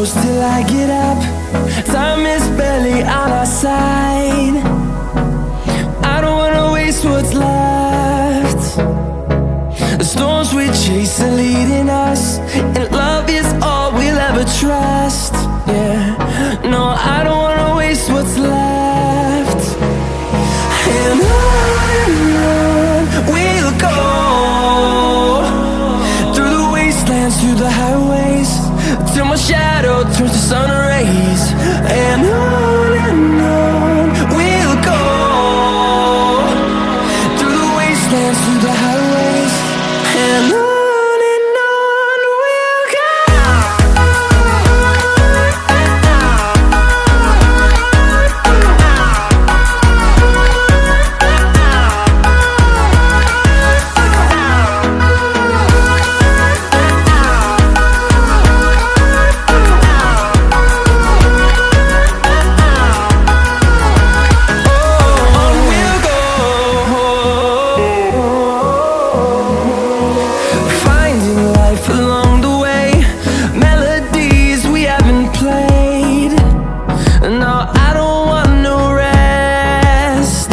close till I get up. Time is barely on our side. I don't wanna waste what's left. The storms we chase are leading us, and love is all we'll ever trust. Yeah, no, I don't wanna waste what's left. And on we'll go, through the wastelands, through the highways, till my shadow turns to sun rays. And on we'll go, through the wastelands, through the highways, and on we'll go. Along the way, melodies we haven't played. No, I don't want no rest.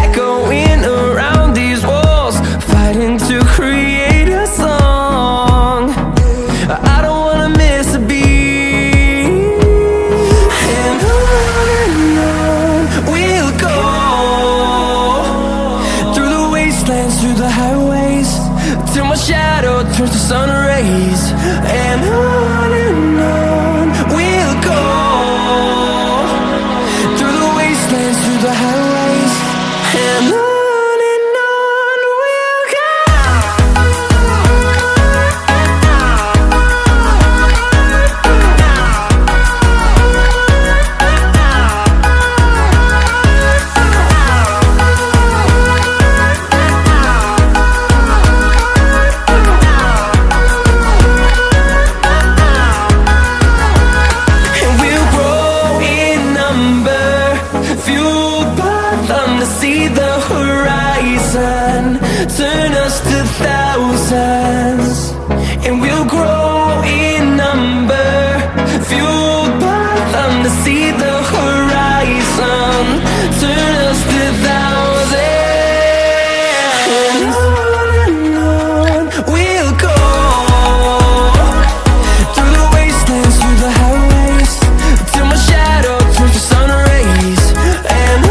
Echoing around these walls, fighting to create a song. I don't wanna miss a beat. And on we'll go, through the wastelands, through the highways, till my shadow turns to sun rays. And on we'll go, through the wastelands, through the highways, and on we'll go. See the horizon, turn us to thousands, and we'll grow in number. Fueled by them to see the horizon, turn us to thousands. And on we'll go, through the wastelands, through the highways, till my shadow turns to sun rays. And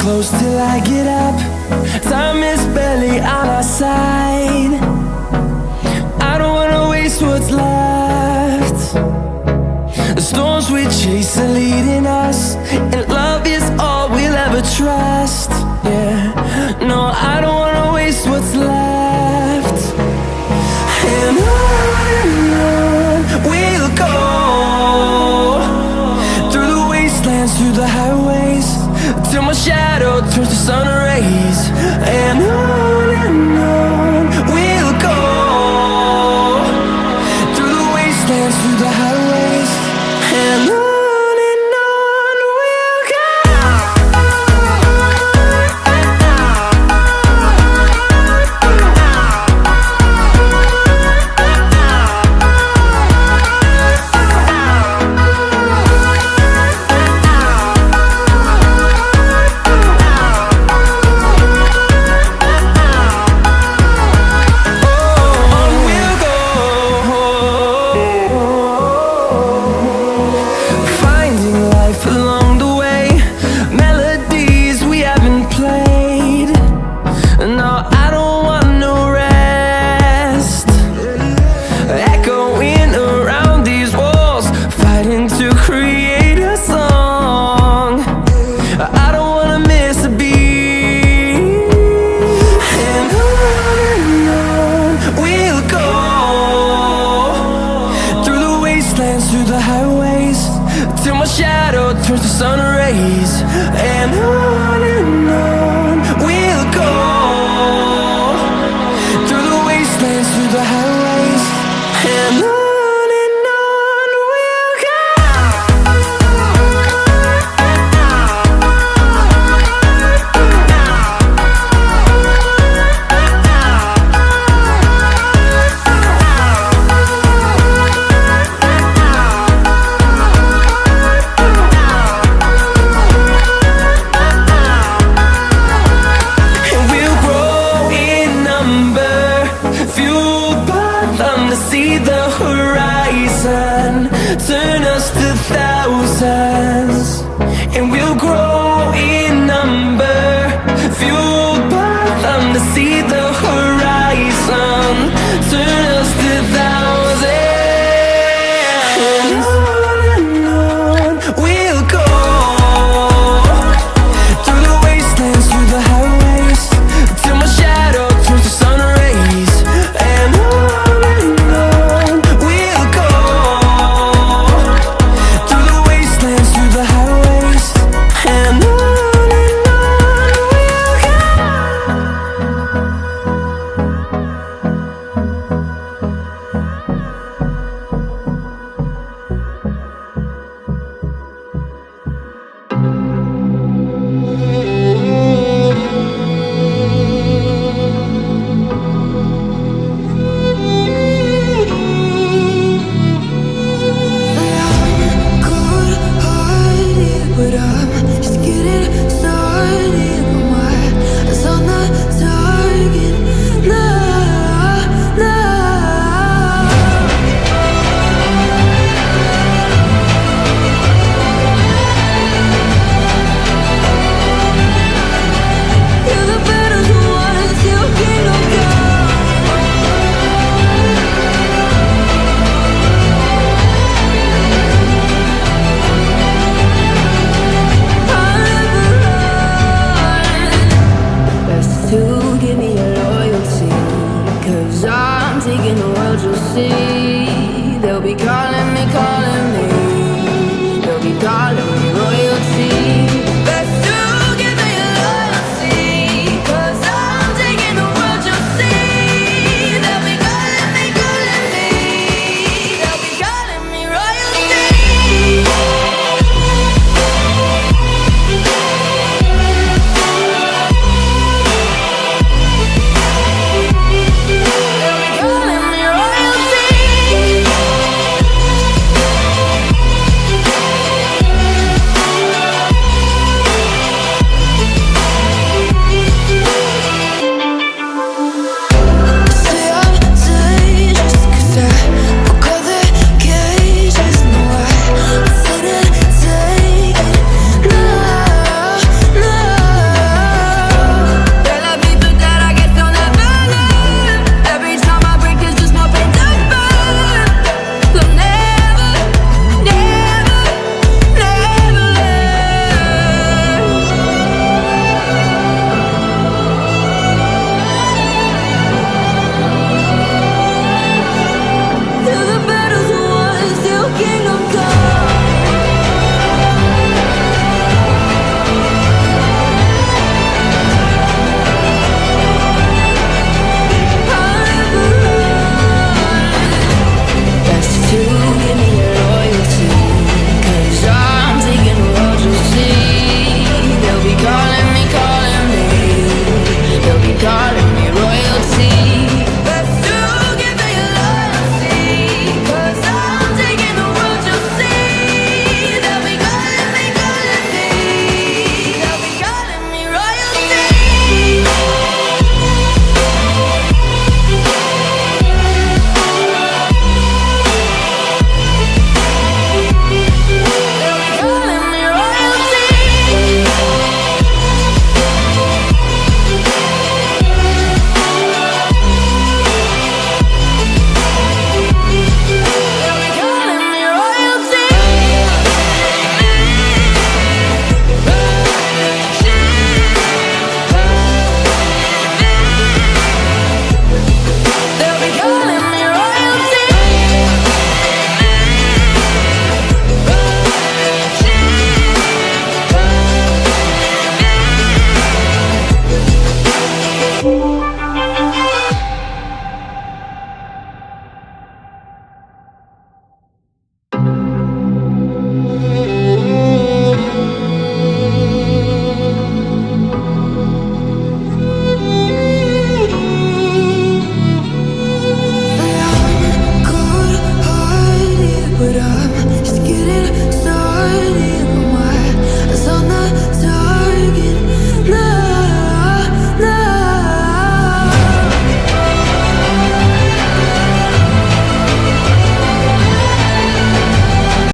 close till I get up. Time is barely on our side. I don't wanna waste what's left. The storms we chase are leading us, and love is all we'll ever trust. Yeah, no, I don't wanna waste what's left. And wastelands, through the highways, till my shadow turns to sun rays. And on we'll go, through the wastelands, through the highways, and on we'll go. Through the highways, till my shadow turns to sun rays. And on we'll go, through the wastelands, through the highways, and on we'll go. See the horizon turn us to thousands, and we'll grow in number, fueled by them to see the horizon turn us to thousands. And on we'll go, through the wastelands, through the highways, till my shadow turns to sun rays. And I'm taking the world, you'll see. They'll be calling